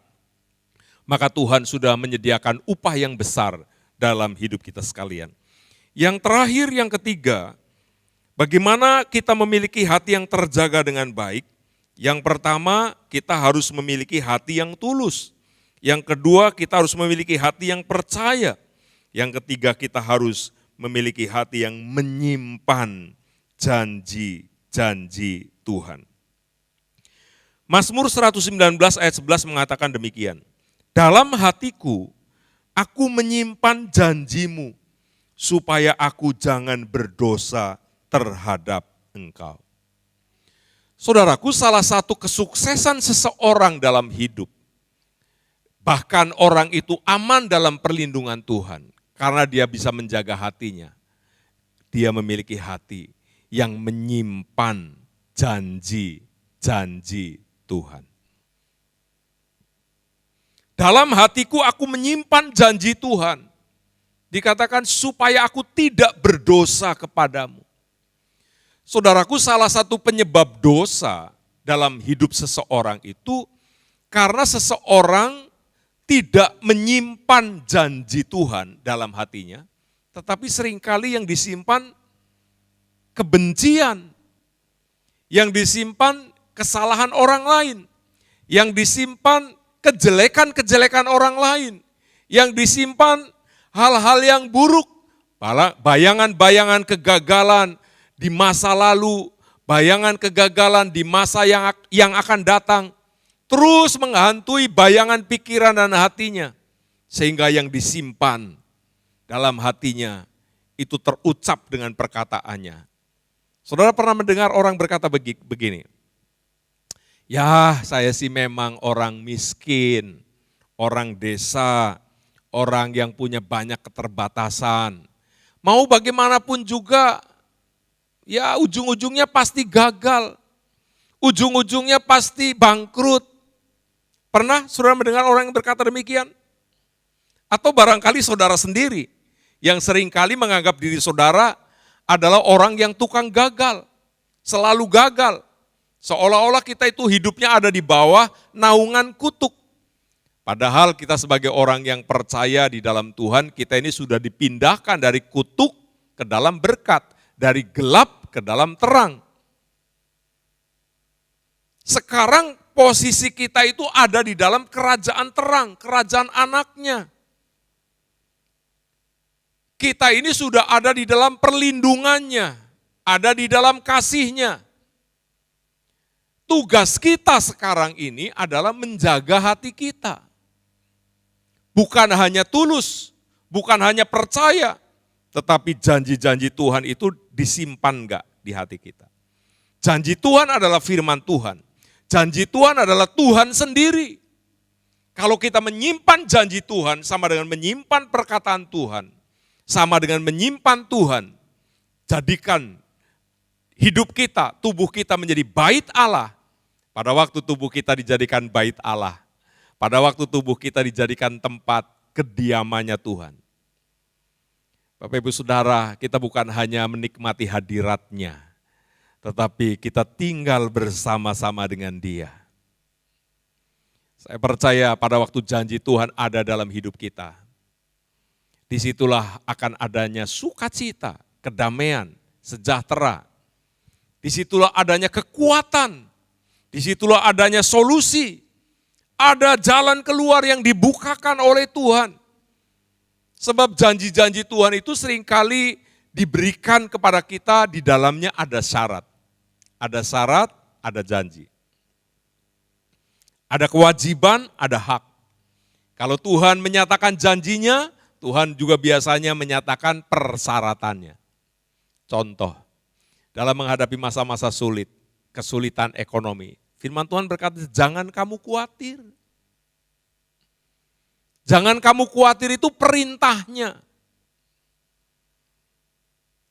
maka Tuhan sudah menyediakan upah yang besar dalam hidup kita sekalian. Yang terakhir, yang ketiga, bagaimana kita memiliki hati yang terjaga dengan baik? Yang pertama, kita harus memiliki hati yang tulus. Yang kedua, kita harus memiliki hati yang percaya. Yang ketiga, kita harus memiliki hati yang menyimpan janji-janji Tuhan. Mazmur 119 ayat 11 mengatakan demikian. Dalam hatiku, aku menyimpan janjimu, supaya aku jangan berdosa terhadap engkau. Saudaraku, salah satu kesuksesan seseorang dalam hidup, bahkan orang itu aman dalam perlindungan Tuhan, karena dia bisa menjaga hatinya. Dia memiliki hati yang menyimpan janji-janji Tuhan. Dalam hatiku aku menyimpan janji Tuhan. Dikatakan supaya aku tidak berdosa kepadamu. Saudaraku, salah satu penyebab dosa dalam hidup seseorang itu karena seseorang tidak menyimpan janji Tuhan dalam hatinya, tetapi seringkali yang disimpan kebencian, yang disimpan kesalahan orang lain, yang disimpan kejelekan-kejelekan orang lain, yang disimpan hal-hal yang buruk, bayangan-bayangan kegagalan di masa lalu, bayangan kegagalan di masa yang akan datang, terus menghantui bayangan pikiran dan hatinya, sehingga yang disimpan dalam hatinya itu terucap dengan perkataannya. Saudara pernah mendengar orang berkata begini, ya saya sih memang orang miskin, orang desa, orang yang punya banyak keterbatasan. Mau bagaimanapun juga, ya ujung-ujungnya pasti gagal. Ujung-ujungnya pasti bangkrut. Pernah saudara mendengar orang yang berkata demikian? Atau barangkali saudara sendiri yang seringkali menganggap diri saudara adalah orang yang tukang gagal, selalu gagal. Seolah-olah kita itu hidupnya ada di bawah naungan kutuk. Padahal kita sebagai orang yang percaya di dalam Tuhan, kita ini sudah dipindahkan dari kutuk ke dalam berkat, dari gelap ke dalam terang. Sekarang posisi kita itu ada di dalam kerajaan terang, kerajaan anaknya. Kita ini sudah ada di dalam perlindungannya, ada di dalam kasihnya. Tugas kita sekarang ini adalah menjaga hati kita. Bukan hanya tulus, bukan hanya percaya, tetapi janji-janji Tuhan itu disimpan enggak di hati kita. Janji Tuhan adalah firman Tuhan. Janji Tuhan adalah Tuhan sendiri. Kalau kita menyimpan janji Tuhan sama dengan menyimpan perkataan Tuhan, sama dengan menyimpan Tuhan, jadikan hidup kita, tubuh kita menjadi bait Allah. Pada waktu tubuh kita dijadikan bait Allah, pada waktu tubuh kita dijadikan tempat kediamannya Tuhan. Bapak Ibu Saudara, kita bukan hanya menikmati hadiratnya, tetapi kita tinggal bersama-sama dengan Dia. Saya percaya pada waktu janji Tuhan ada dalam hidup kita, disitulah akan adanya sukacita, kedamaian, sejahtera. Disitulah adanya kekuatan, disitulah adanya solusi, ada jalan keluar yang dibukakan oleh Tuhan. Sebab janji-janji Tuhan itu seringkali diberikan kepada kita, di dalamnya ada syarat. Ada syarat, ada janji. Ada kewajiban, ada hak. Kalau Tuhan menyatakan janjinya, Tuhan juga biasanya menyatakan persyaratannya. Contoh, dalam menghadapi masa-masa sulit, kesulitan ekonomi, firman Tuhan berkata, jangan kamu khawatir. Jangan kamu khawatir itu perintahnya.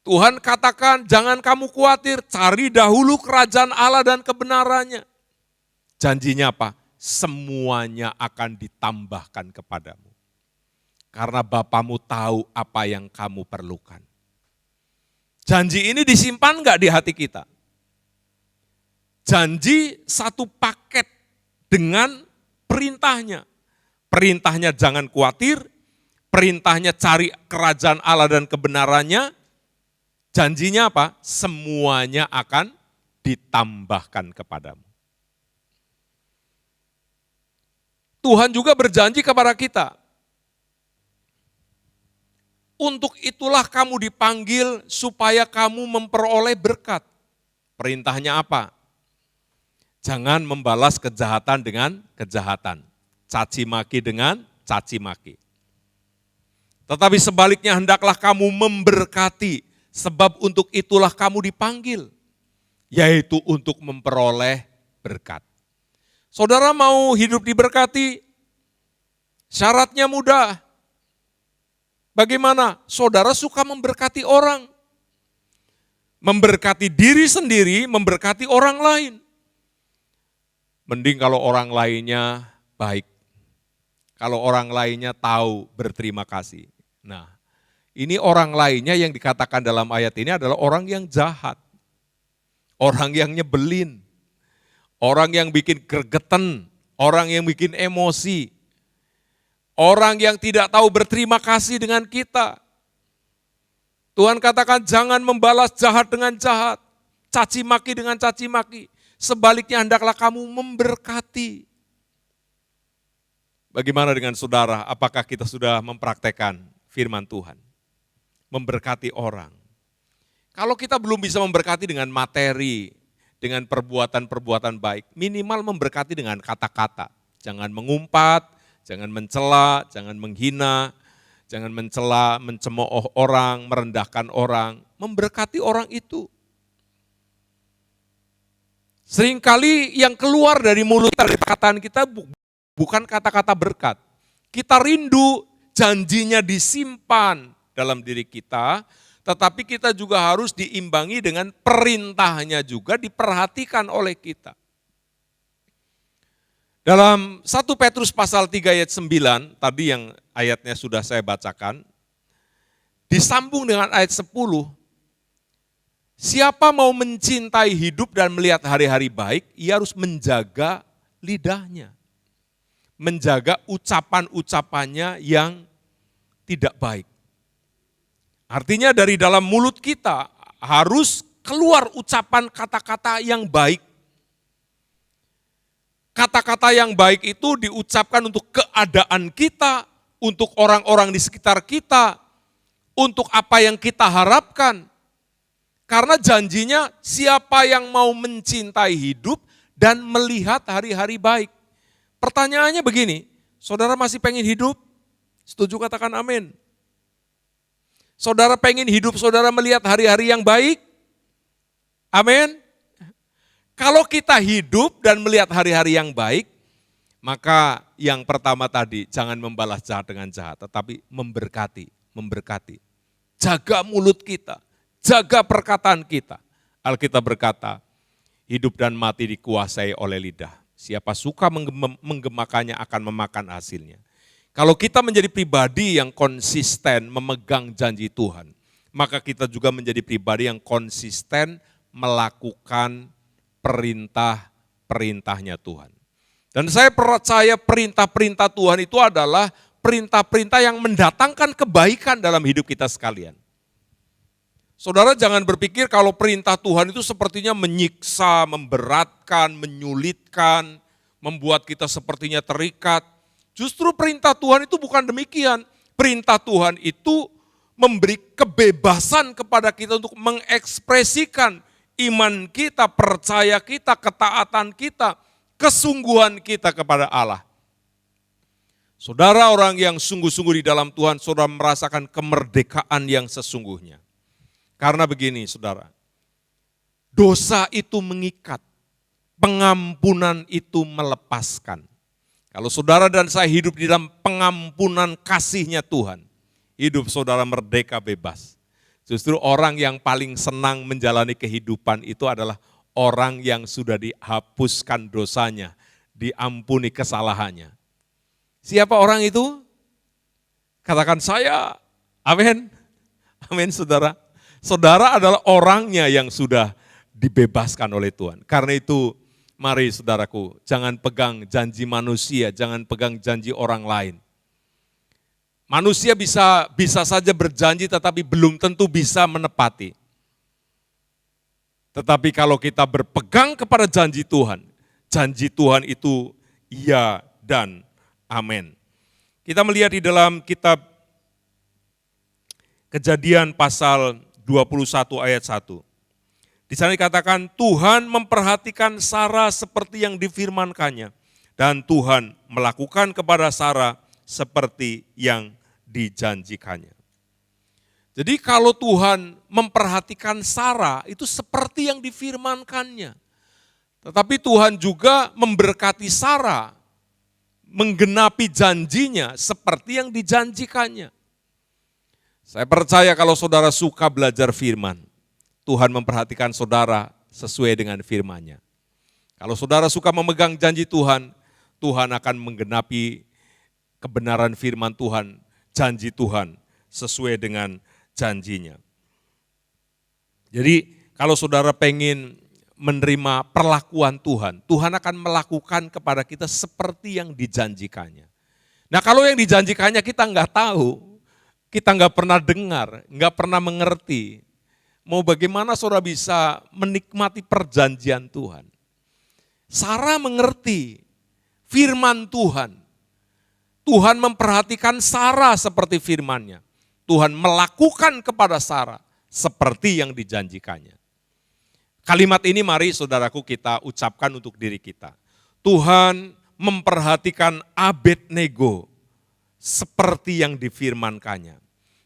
Tuhan katakan, jangan kamu khawatir, cari dahulu kerajaan Allah dan kebenarannya. Janjinya apa? Semuanya akan ditambahkan kepadamu. Karena Bapamu tahu apa yang kamu perlukan. Janji ini disimpan enggak di hati kita? Janji satu paket dengan perintahnya. Perintahnya jangan khawatir, perintahnya cari kerajaan Allah dan kebenarannya. Janjinya apa? Semuanya akan ditambahkan kepadamu. Tuhan juga berjanji kepada kita. Untuk itulah kamu dipanggil supaya kamu memperoleh berkat. Perintahnya apa? Jangan membalas kejahatan dengan kejahatan. Caci maki dengan caci maki. Tetapi sebaliknya hendaklah kamu memberkati, sebab untuk itulah kamu dipanggil, yaitu untuk memperoleh berkat. Saudara mau hidup diberkati? Syaratnya mudah. Bagaimana? Saudara suka memberkati orang. Memberkati diri sendiri, memberkati orang lain. Mending kalau orang lainnya baik. Kalau orang lainnya tahu berterima kasih. Nah, ini orang lainnya yang dikatakan dalam ayat ini adalah orang yang jahat. Orang yang nyebelin. Orang yang bikin gregetan. Orang yang bikin emosi. Orang yang tidak tahu berterima kasih dengan kita. Tuhan katakan jangan membalas jahat dengan jahat. Caci maki dengan caci maki. Sebaliknya hendaklah kamu memberkati. Bagaimana dengan saudara? Apakah kita sudah mempraktekkan firman Tuhan? Memberkati orang. Kalau kita belum bisa memberkati dengan materi, dengan perbuatan-perbuatan baik, minimal memberkati dengan kata-kata. Jangan mengumpat, jangan mencela, jangan menghina, jangan mencela, mencemooh orang, merendahkan orang. Memberkati orang itu. Seringkali yang keluar dari mulut dari perkataan kita bukan kata-kata berkat. Kita rindu janjinya disimpan dalam diri kita, tetapi kita juga harus diimbangi dengan perintahnya juga diperhatikan oleh kita. Dalam 1 Petrus pasal 3 ayat 9, tadi yang ayatnya sudah saya bacakan, disambung dengan ayat 10, siapa mau mencintai hidup dan melihat hari-hari baik, ia harus menjaga lidahnya. Menjaga ucapan-ucapannya yang tidak baik. Artinya dari dalam mulut kita harus keluar ucapan kata-kata yang baik. Kata-kata yang baik itu diucapkan untuk keadaan kita, untuk orang-orang di sekitar kita, untuk apa yang kita harapkan. Karena janjinya siapa yang mau mencintai hidup dan melihat hari-hari baik. Pertanyaannya begini, saudara masih pengen hidup? Setuju katakan amin. Saudara pengen hidup, saudara melihat hari-hari yang baik? Amin. Kalau kita hidup dan melihat hari-hari yang baik, maka yang pertama tadi, jangan membalas jahat dengan jahat, tetapi memberkati. Jaga mulut kita, jaga perkataan kita. Alkitab berkata, hidup dan mati dikuasai oleh lidah. Siapa suka menggemakannya akan memakan hasilnya. Kalau kita menjadi pribadi yang konsisten memegang janji Tuhan, maka kita juga menjadi pribadi yang konsisten melakukan perintah-perintahnya Tuhan. Dan saya percaya perintah-perintah Tuhan itu adalah perintah-perintah yang mendatangkan kebaikan dalam hidup kita sekalian. Saudara jangan berpikir kalau perintah Tuhan itu sepertinya menyiksa, memberatkan, menyulitkan, membuat kita sepertinya terikat. Justru perintah Tuhan itu bukan demikian. Perintah Tuhan itu memberi kebebasan kepada kita untuk mengekspresikan iman kita, percaya kita, ketaatan kita, kesungguhan kita kepada Allah. Saudara orang yang sungguh-sungguh di dalam Tuhan, saudara merasakan kemerdekaan yang sesungguhnya. Karena begini saudara, dosa itu mengikat, pengampunan itu melepaskan. Kalau saudara dan saya hidup di dalam pengampunan kasih-Nya Tuhan, hidup saudara merdeka bebas. Justru orang yang paling senang menjalani kehidupan itu adalah orang yang sudah dihapuskan dosanya, diampuni kesalahannya. Siapa orang itu? Katakan saya, amin. Amin saudara. Saudara adalah orangnya yang sudah dibebaskan oleh Tuhan. Karena itu mari saudaraku, jangan pegang janji manusia, jangan pegang janji orang lain. Manusia bisa saja berjanji tetapi belum tentu bisa menepati. Tetapi kalau kita berpegang kepada janji Tuhan itu iya dan amin. Kita melihat di dalam kitab Kejadian pasal 21 ayat 1. Di sana dikatakan Tuhan memperhatikan Sarah seperti yang difirmankannya. Dan Tuhan melakukan kepada Sarah seperti yang dijanjikannya. Jadi kalau Tuhan memperhatikan Sarah itu seperti yang difirmankannya. Tetapi Tuhan juga memberkati Sarah, menggenapi janjinya seperti yang dijanjikannya. Saya percaya kalau saudara suka belajar firman, Tuhan memperhatikan saudara sesuai dengan firman-Nya. Kalau saudara suka memegang janji Tuhan, Tuhan akan menggenapi kebenaran firman Tuhan, janji Tuhan sesuai dengan janjinya. Jadi kalau saudara pengen menerima perlakuan Tuhan, Tuhan akan melakukan kepada kita seperti yang dijanjikannya. Nah kalau yang dijanjikannya kita nggak tahu, kita nggak pernah dengar, nggak pernah mengerti, mau bagaimana saudara bisa menikmati perjanjian Tuhan? Sarah mengerti firman Tuhan. Tuhan memperhatikan Sarah seperti firman-Nya. Tuhan melakukan kepada Sarah seperti yang dijanjikannya. Kalimat ini mari saudaraku kita ucapkan untuk diri kita. Tuhan memperhatikan Abednego seperti yang difirmankannya.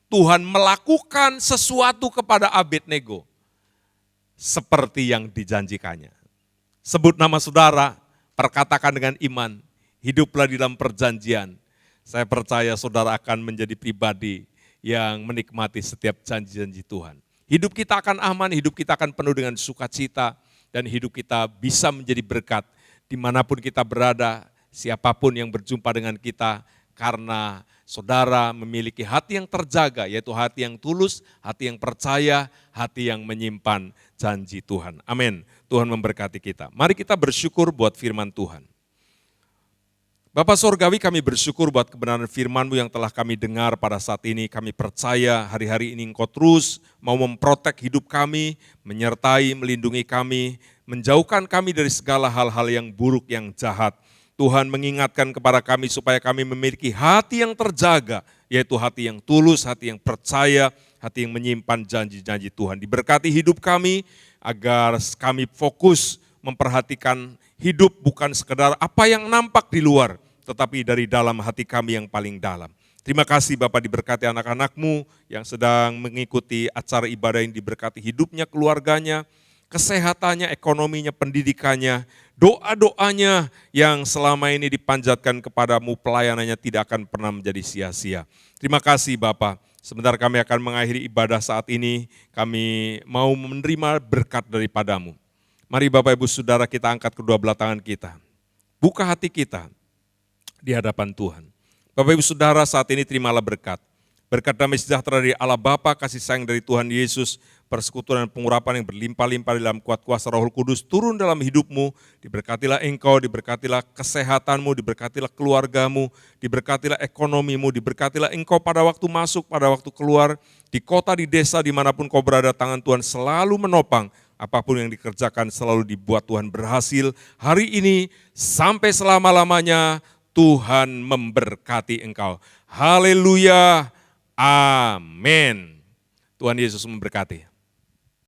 Tuhan melakukan sesuatu kepada Abednego seperti yang dijanjikannya. Sebut nama saudara, perkatakan dengan iman, hiduplah di dalam perjanjian. Saya percaya saudara akan menjadi pribadi yang menikmati setiap janji-janji Tuhan. Hidup kita akan aman, hidup kita akan penuh dengan sukacita, dan hidup kita bisa menjadi berkat dimanapun kita berada, siapapun yang berjumpa dengan kita, karena saudara memiliki hati yang terjaga, yaitu hati yang tulus, hati yang percaya, hati yang menyimpan janji Tuhan. Amin. Tuhan memberkati kita. Mari kita bersyukur buat firman Tuhan. Bapa Sorgawi, kami bersyukur buat kebenaran firman-Mu yang telah kami dengar pada saat ini. Kami percaya hari-hari ini Engkau terus mau memprotek hidup kami, menyertai, melindungi kami, menjauhkan kami dari segala hal-hal yang buruk, yang jahat. Tuhan mengingatkan kepada kami supaya kami memiliki hati yang terjaga, yaitu hati yang tulus, hati yang percaya, hati yang menyimpan janji-janji Tuhan. Diberkati hidup kami agar kami fokus memperhatikan hidup bukan sekedar apa yang nampak di luar, tetapi dari dalam hati kami yang paling dalam. Terima kasih Bapak, diberkati anak-anak-Mu yang sedang mengikuti acara ibadah yang diberkati hidupnya, keluarganya, kesehatannya, ekonominya, pendidikannya, doa-doanya yang selama ini dipanjatkan kepadamu, pelayanannya tidak akan pernah menjadi sia-sia. Terima kasih Bapak. Sebentar kami akan mengakhiri ibadah saat ini, kami mau menerima berkat daripadamu. Mari Bapak Ibu Saudara kita angkat kedua belah tangan kita. Buka hati kita di hadapan Tuhan. Bapak Ibu Saudara saat ini terimalah berkat. Berkat damai sejahtera dari Allah Bapa, kasih sayang dari Tuhan Yesus, persekutuan dan pengurapan yang berlimpah-limpah dalam kuat kuasa Roh Kudus turun dalam hidupmu. Diberkatilah engkau, diberkatilah kesehatanmu, diberkatilah keluargamu, diberkatilah ekonomimu, diberkatilah engkau pada waktu masuk, pada waktu keluar, di kota, di desa, dimanapun kau berada, tangan Tuhan selalu menopang. Apapun yang dikerjakan selalu dibuat Tuhan berhasil. Hari ini sampai selama-lamanya Tuhan memberkati engkau. Haleluya. Amin. Tuhan Yesus memberkati.